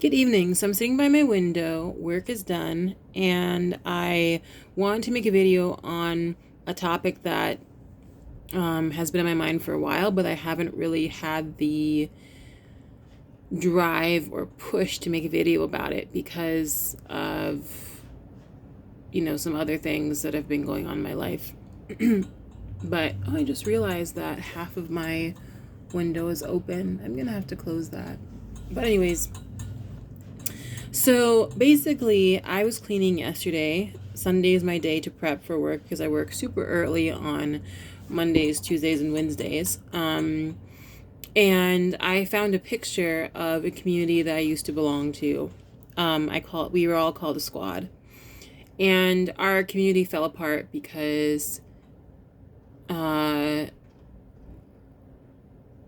Good evening. So I'm sitting by my window, work is done, and I wanted to make a video on a topic that has been on my mind for a while, but I haven't really had the drive or push to make a video about it because of, some other things that have been going on in my life. But I just realized that half of my window is open. I'm gonna have to close that. But, anyways, so basically, I was cleaning yesterday. Sunday is my day to prep for work because I work super early on Mondays, Tuesdays, and Wednesdays. And I found a picture of a community that I used to belong to. We were all called a squad. And our community fell apart because one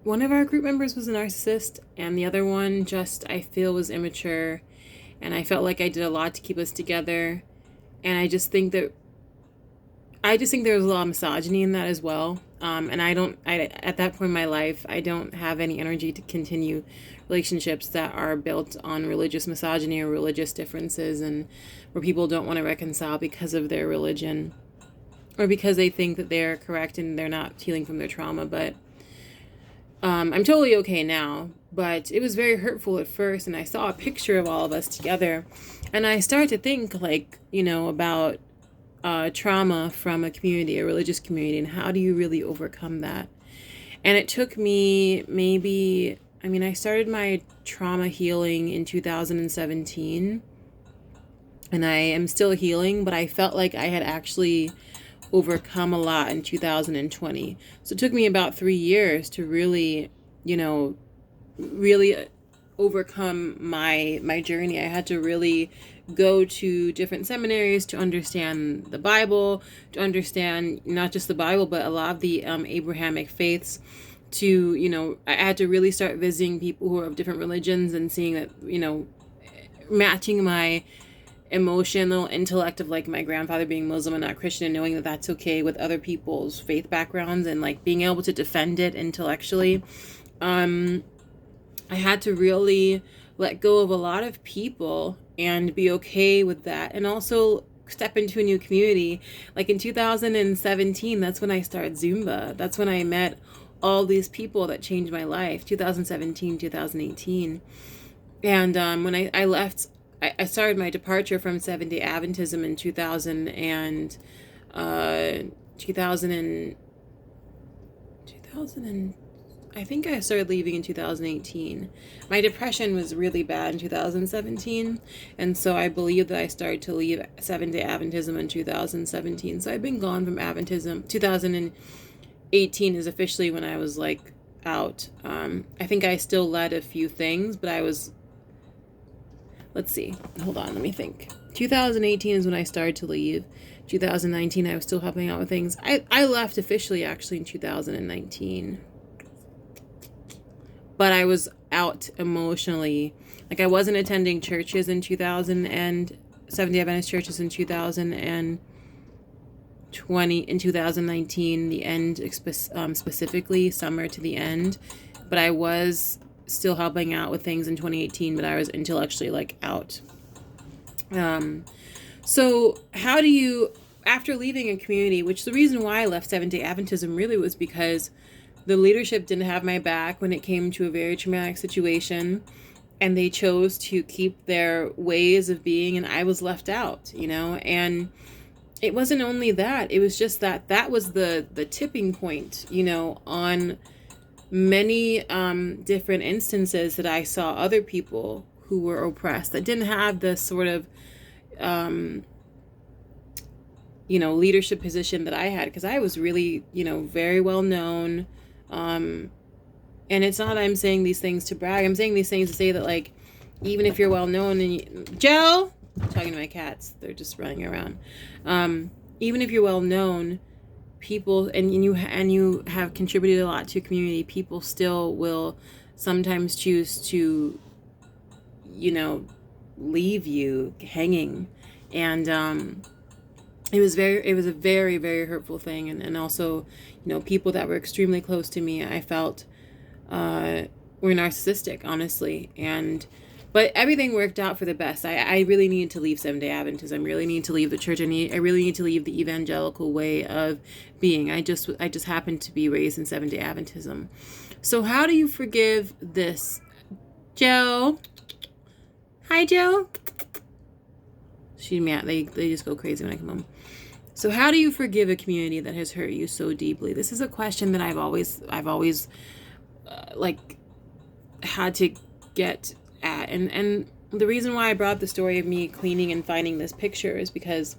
of our group members was a narcissist, and the other one just, I feel, was immature. And I felt like I did a lot to keep us together. And I just think there was a lot of misogyny in that as well. And at that point in my life, I don't have any energy to continue relationships that are built on religious misogyny or religious differences, and where people don't want to reconcile because of their religion or because they think that they're correct and they're not healing from their trauma. But I'm totally okay now, but it was very hurtful at first. And I saw a picture of all of us together, and I started to think, about trauma from a community, a religious community, and how do you really overcome that? And it took me I started my trauma healing in 2017, and I am still healing, but I felt like I had actually overcome a lot in 2020. So it took me about 3 years to really overcome my journey. I had to really go to different seminaries to understand the Bible, to understand not just the Bible, but a lot of the Abrahamic faiths. I had to really start visiting people who are of different religions and seeing that, matching my emotional intellect of like my grandfather being Muslim and not Christian, and knowing that that's okay with other people's faith backgrounds, and like being able to defend it intellectually. I had to really let go of a lot of people and be okay with that, and also step into a new community. Like in 2017, that's when I started Zumba. That's when I met all these people that changed my life. 2017, 2018. And when I left, I started my departure from Seventh-day Adventism in 2000 and 2000 I think I started leaving in 2018. My depression was really bad in 2017, and so I believe that I started to leave Seventh-day Adventism in 2017. So I've been gone from Adventism. 2018 is officially when I was like out. I think I still led a few things, but I was, let's see, hold on, let me think. 2018 is when I started to leave. 2019, I was still helping out with things. I left officially actually in 2019. But I was out emotionally. Like, I wasn't attending churches in 2000 and Seventh-day Adventist churches in 2020, in 2019, the end, specifically summer to the end. But I was still helping out with things in 2018, but I was intellectually like out. So how do you, after leaving a community, which the reason why I left Seventh-day Adventism really was because the leadership didn't have my back when it came to a very traumatic situation, and they chose to keep their ways of being, and I was left out, and it wasn't only that, it was just that was the tipping point, on many different instances that I saw other people who were oppressed that didn't have the sort of leadership position that I had, because I was really, very well known. And it's not, I'm saying these things to brag. I'm saying these things to say that, like, even if you're well known and Joe, I'm talking to my cats, they're just running around. Even if you're well known, people, and you have contributed a lot to a community, people still will sometimes choose to, leave you hanging. And it was a very, very hurtful thing. And also, people that were extremely close to me, I felt were narcissistic, honestly. And But everything worked out for the best. I really needed to leave Seventh-day Adventism. I really need to leave the church. I really need to leave the evangelical way of being. I just happened to be raised in Seventh-day Adventism. So how do you forgive this? Joe? Hi, Joe. They just go crazy when I come home. So how do you forgive a community that has hurt you so deeply? This is a question that I've always like had to get at. And the reason why I brought up the story of me cleaning and finding this picture is because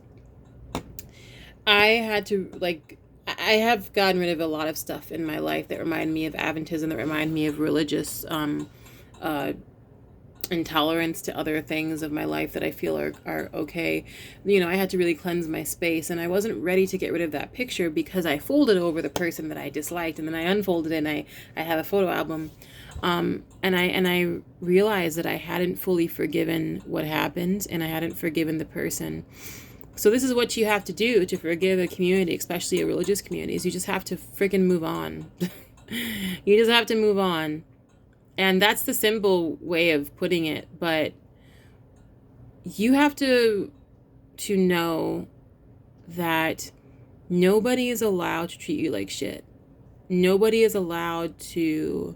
I had to, like, I have gotten rid of a lot of stuff in my life that remind me of Adventism, that remind me of religious intolerance to other things of my life that I feel are okay. You know, I had to really cleanse my space, and I wasn't ready to get rid of that picture because I folded over the person that I disliked, and then I unfolded it, and I have a photo album. And I realized that I hadn't fully forgiven what happened, and I hadn't forgiven the person. So this is what you have to do to forgive a community, especially a religious community, is you just have to freaking move on. You just have to move on. And that's the simple way of putting it, but you have to know that nobody is allowed to treat you like shit. Nobody is allowed to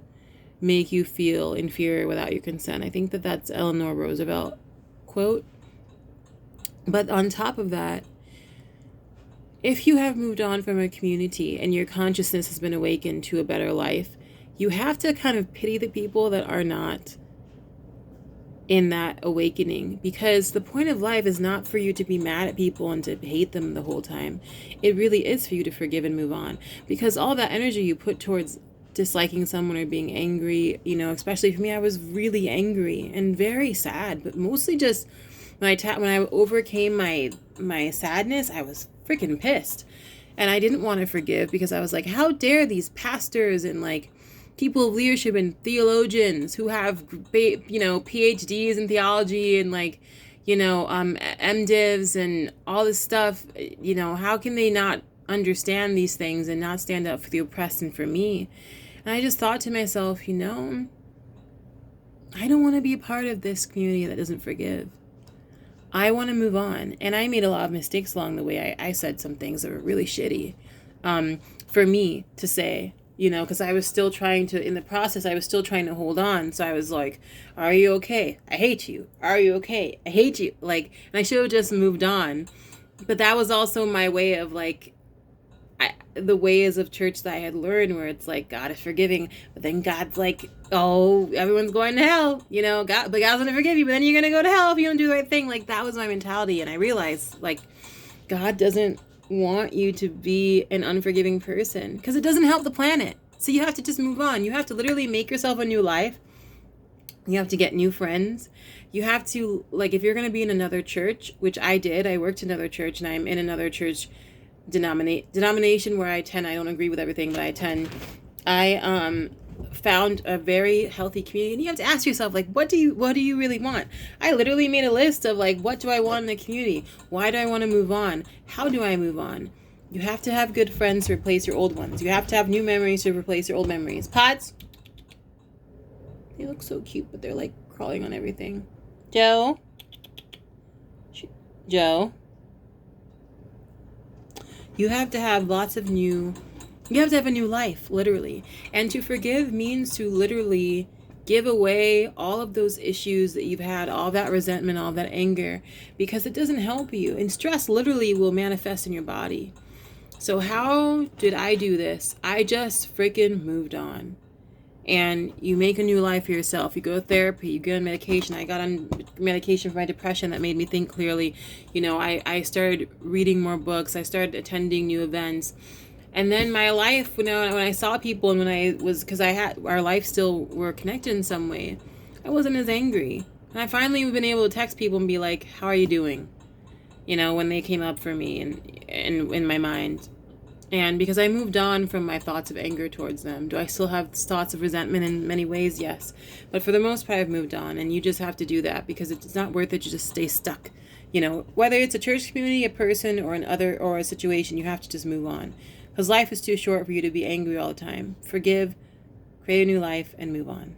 make you feel inferior without your consent. I think that's Eleanor Roosevelt quote. But on top of that, if you have moved on from a community and your consciousness has been awakened to a better life, you have to kind of pity the people that are not in that awakening, because the point of life is not for you to be mad at people and to hate them the whole time. It really is for you to forgive and move on, because all that energy you put towards disliking someone or being angry, you know, especially for me, I was really angry and very sad, but mostly just when I overcame my sadness, I was freaking pissed. And I didn't want to forgive because I was like, how dare these pastors and like people of leadership and theologians who have, you know, PhDs in theology and like, you know, MDivs and all this stuff, you know, how can they not understand these things and not stand up for the oppressed and for me? And I just thought to myself, you know, I don't want to be a part of this community that doesn't forgive. I want to move on. And I made a lot of mistakes along the way. I said some things that were really shitty for me to say, you know, because I was still trying to, in the process, I was still trying to hold on. So I was like, are you okay? I hate you. Are you okay? I hate you. Like, and I should have just moved on. But that was also my way of like, the ways of church that I had learned, where it's like God is forgiving, but then God's like, oh, everyone's going to hell, you know, but God's gonna forgive you, but then you're gonna go to hell if you don't do the right thing. Like, that was my mentality, and I realized like God doesn't want you to be an unforgiving person because it doesn't help the planet. So you have to just move on. You have to literally make yourself a new life. You have to get new friends. You have to, like, if you're going to be in another church, which I did, I worked in another church, and I'm in another church denomination where I don't agree with everything, but I attend. I found a very healthy community, and you have to ask yourself, like, what do you really want? I literally made a list of like, what do I want in the community? Why do I want to move on? How do I move on? You have to have good friends to replace your old ones. You have to have new memories to replace your old memories. Pots, they look so cute, but they're like crawling on everything. Joe. You have to have you have to have a new life, literally. And to forgive means to literally give away all of those issues that you've had, all that resentment, all that anger, because it doesn't help you. And stress literally will manifest in your body. So how did I do this? I just freaking moved on. And you make a new life for yourself. You go to therapy, you get on medication. I got on medication for my depression that made me think clearly. You know, I started reading more books. I started attending new events. And then my life, when I saw people, and because our life still were connected in some way, I wasn't as angry. And I finally been able to text people and be like, how are you doing? You know, when they came up for me and in my mind. And because I moved on from my thoughts of anger towards them. Do I still have thoughts of resentment in many ways? Yes. But for the most part, I've moved on. And you just have to do that, because it's not worth it to just stay stuck. You know, whether it's a church community, a person, or a situation, you have to just move on. Because life is too short for you to be angry all the time. Forgive, create a new life, and move on.